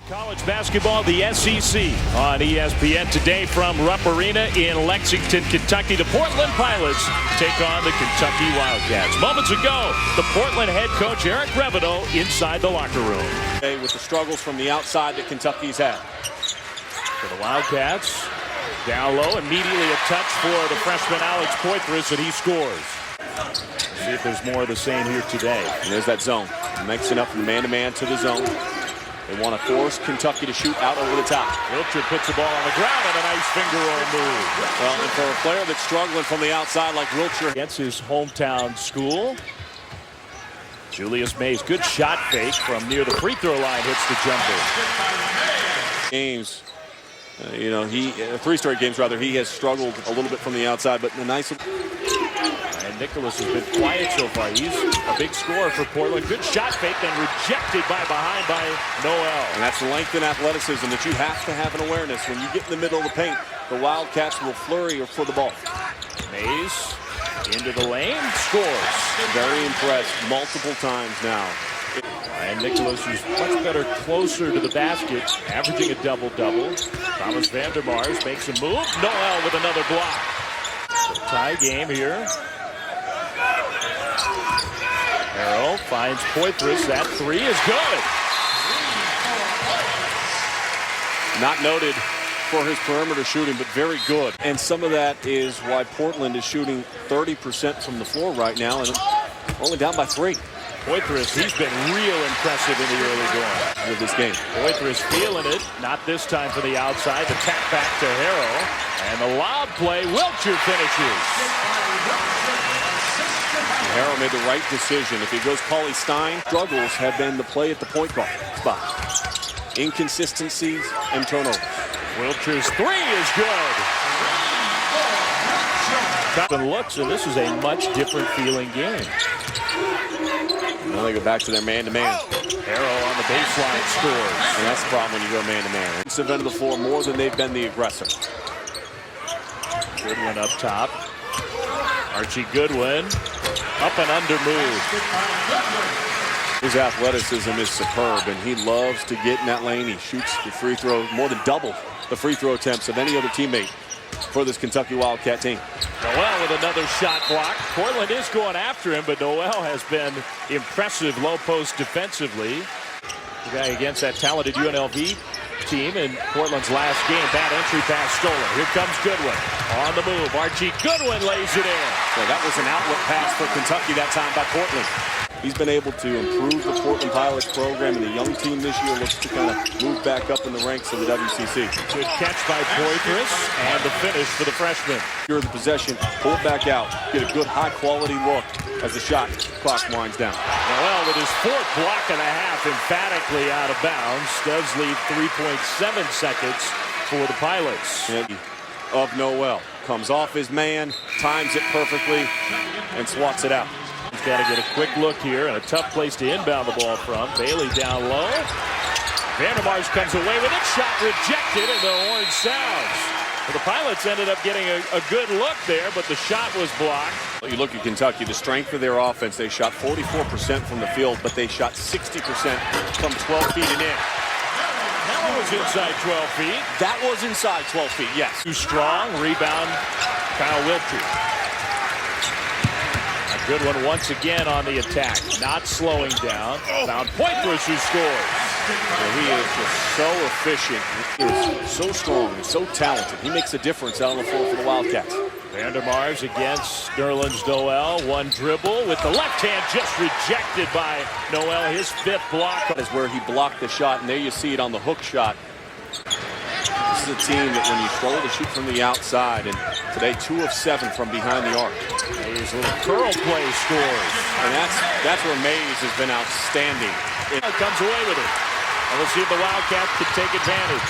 College basketball, the SEC on ESPN today from Rupp Arena in Lexington, Kentucky. The Portland Pilots take on the Kentucky Wildcats. Moments ago, the Portland head coach Eric Revedo inside the locker room. With the struggles from the outside that Kentucky's had. For the Wildcats, down low, immediately a touch for the freshman Alex Poitras, and he scores. See if there's more of the same here today. And there's that zone. Mixing up from man-to-man to the zone. They want to force Kentucky to shoot out over the top. Wilcher puts the ball on the ground and a nice finger roll move. Well, and for a player that's struggling from the outside like Wilcher. Against his hometown school. Julius Mays, good shot fake from near the free throw line, hits the jumper. Games, three straight games rather, he has struggled a little bit from the outside, but a nice. And Nicholas has been quiet so far. He's a big scorer for Portland. Good shot fake, then rejected behind by Noel. And that's length and athleticism that you have to have an awareness. When you get in the middle of the paint, the Wildcats will flurry for the ball. Mays into the lane, scores. Very impressed multiple times now. And Nicholas is much better closer to the basket, averaging a double-double. Thomas Vandermars makes a move. Noel with another block. So tie game here. Harrell finds Poitras. That three is good. Not noted for his perimeter shooting, but very good. And some of that is why Portland is shooting 30% from the floor right now and only down by 3. Poitras, he's been real impressive in the early going of this game. Poitras feeling it, not this time for the outside. The tap back to Harrell, and the lob play, Wilcher finishes. Harrell made the right decision. If he goes Cauley-Stein, struggles have been the play at the point guard spot. Inconsistencies and turnovers. Wilcher's three is good. And looks, and this is a much different feeling game. Now they go back to their man-to-man. Harrell on the baseline scores. And that's the problem when you go man-to-man. It's end of the floor more than they've been the aggressor. Goodwin up top. Archie Goodwin. Up and under move. His athleticism is superb, and he loves to get in that lane. He shoots the free throw more than double the free throw attempts of any other teammate for this Kentucky Wildcat team. Noel with another shot block. Portland is going after him, but Noel has been impressive low post defensively. The guy against that talented UNLV team in Portland's last game. Bad entry pass stolen. Here comes Goodwin on the move. Archie Goodwin lays it in. So that was an outlet pass for Kentucky that time by Portland. He's been able to improve the Portland Pilots program, and the young team this year looks to kind of move back up in the ranks of the WCC. Good catch by Poitras, and the finish for the freshman. Secure the possession, pull it back out, get a good high-quality look as the shot clock winds down. Noel with his fourth block and a half, emphatically out of bounds. Does leave 3.7 seconds for the Pilots. Of Noel. Comes off his man, times it perfectly, and swats it out. He's got to get a quick look here, and a tough place to inbound the ball from. Bailey down low. Vandermars comes away with it. Shot rejected, and the horn sounds. Well, the Pilots ended up getting a good look there, but the shot was blocked. Well, you look at Kentucky, the strength of their offense. They shot 44% from the field, but they shot 60% from 12 feet and in. That one was inside 12 feet. That was inside 12 feet, yes. Too strong. Rebound, Kyle Wilcher. Good one once again on the attack. Not slowing down. Found Poitras who scores. Well, he is just so efficient. He is so strong and so talented. He makes a difference out on the floor for the Wildcats. Vandermars against Nerlens Noel. One dribble with the left hand just rejected by Noel. His fifth block. That is where he blocked the shot, and there you see it on the hook shot. This is a team that when you struggle to shoot from the outside, and today 2 of 7 from behind the arc. Mays little curl play scores. And that's where Mays has been outstanding. It comes away with it. And we'll see if the Wildcats can take advantage.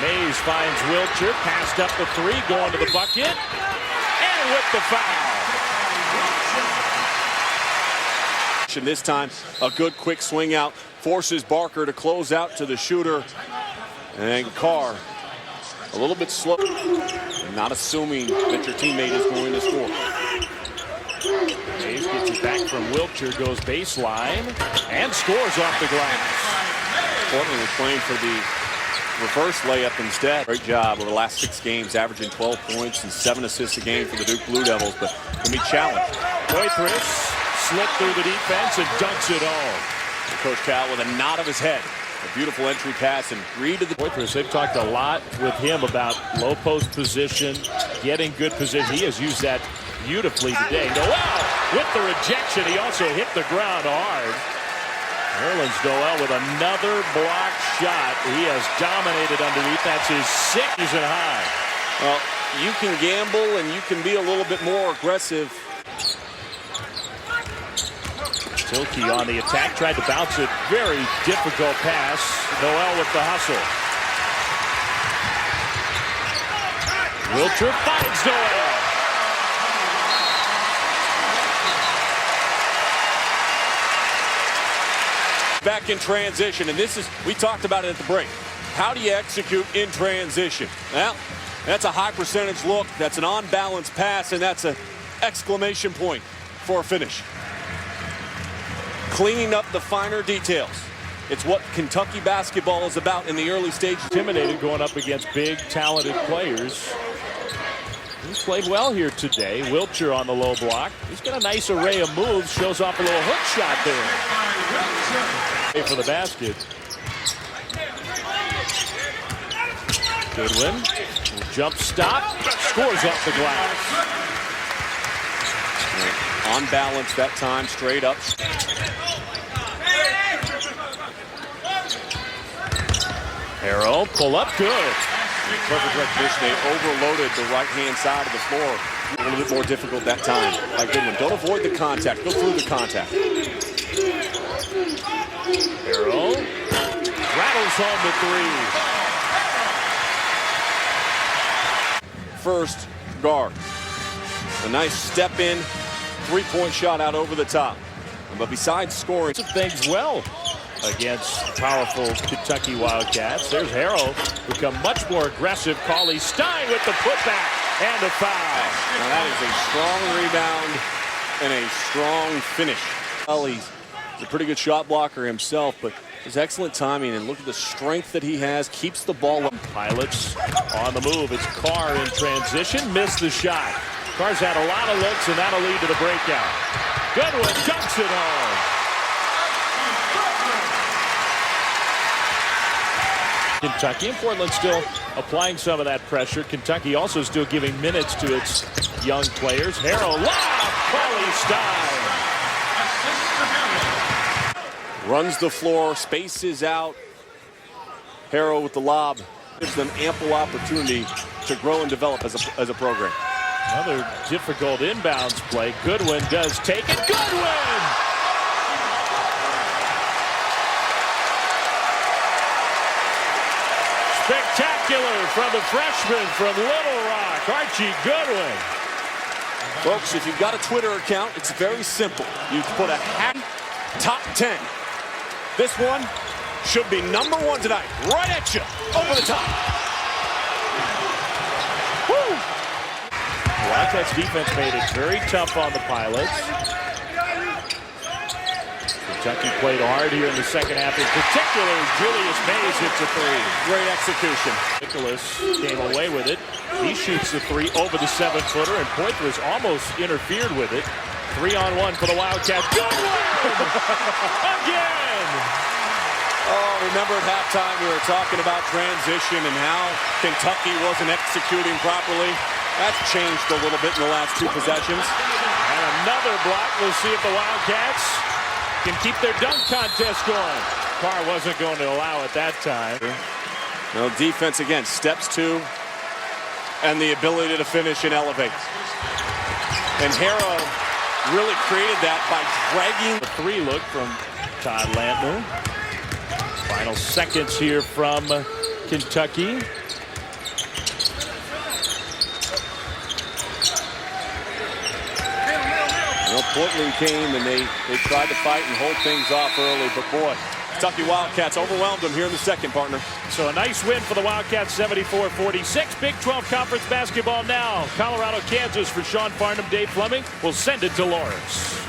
Mays finds Wilcher, passed up the 3, going to the bucket, and with the foul. This time, a good quick swing out, forces Barker to close out to the shooter. And Carr, a little bit slow, not assuming that your teammate is going to score. Mays gets it back from Wilcher, goes baseline, and scores off the glass. Portland was playing for the reverse layup instead. Great job over the last 6 games, averaging 12 points and 7 assists a game for the Duke Blue Devils, but can be challenged. Poitras slipped through the defense and dunks it home. Coach Cal with a nod of his head. A beautiful entry pass and read to the Poitras. They've talked a lot with him about low post position, getting good position. He has used that beautifully today. Noel with the rejection. He also hit the ground hard. Nerlens Noel with another block shot. He has dominated underneath. That's his 6th season high. Well, you can gamble and you can be a little bit more aggressive. Tilke on the attack, tried to bounce it. Very difficult pass. Noel with the hustle. Wilcher finds Noel. Back in transition, and this is, we talked about it at the break. How do you execute in transition? Well, that's a high percentage look, that's an on-balance pass, and that's an exclamation point for a finish. Cleaning up the finer details. It's what Kentucky basketball is about in the early stages. Intimidated going up against big, talented players. He's played well here today. Wilcher on the low block. He's got a nice array of moves. Shows off a little hook shot there. For the basket. Goodwin. Jump stop. Scores off the glass. On balance that time, straight up. Harrow, pull up, good. Perfect recognition. They overloaded the right-hand side of the floor. A little bit more difficult that time by Goodwin. Don't avoid the contact. Go through the contact. Harrow rattles home the 3. First guard. A nice step in, 3-point shot out over the top. But besides scoring, things well against powerful Kentucky Wildcats. There's Harrow, become much more aggressive. Cauley-Stein with the putback and a foul. Now that is a strong rebound and a strong finish. Well, he's a pretty good shot blocker himself, but his excellent timing, and look at the strength that he has, keeps the ball up. Pilots on the move. It's Carr in transition, missed the shot. Carr's had a lot of looks, and that'll lead to the breakout. Goodwin dunks it home. Kentucky and Portland still applying some of that pressure. Kentucky also still giving minutes to its young players. Harrow, lob, Cauley-Stein. Runs the floor, spaces out. Harrow with the lob. Gives them ample opportunity to grow and develop as a program. Another difficult inbounds play. Goodwin does take it. Goodwin! Spectacular from the freshman from Little Rock, Archie Goodwin. Folks, if you've got a Twitter account, it's very simple. You put a top 10. This one should be #1 tonight. Right at you, over the top. Woo! Wildcats defense made it very tough on the Pilots. Kentucky played hard here in the second half. In particular, Julius Mays hits a 3. Great execution. Nicholas came away with it. He shoots the 3 over the 7-footer, and Poitras almost interfered with it. 3-on-1 for the Wildcats. Goodwin! Again! Oh, remember at halftime we were talking about transition and how Kentucky wasn't executing properly. That's changed a little bit in the last 2 possessions. And another block. We'll see if the Wildcats can keep their dunk contest going. Carr wasn't going to allow it that time. No defense again. Steps 2 and the ability to finish and elevate. And Harrow really created that by dragging. The 3 look from Todd Lantner. Final seconds here from Kentucky. Well, Portland came and they tried to fight and hold things off early, but boy, Kentucky Wildcats overwhelmed them here in the second, partner. So a nice win for the Wildcats, 74-46. Big 12 Conference basketball now. Colorado, Kansas for Sean Farnham, Dave Fleming. We'll send it to Lawrence.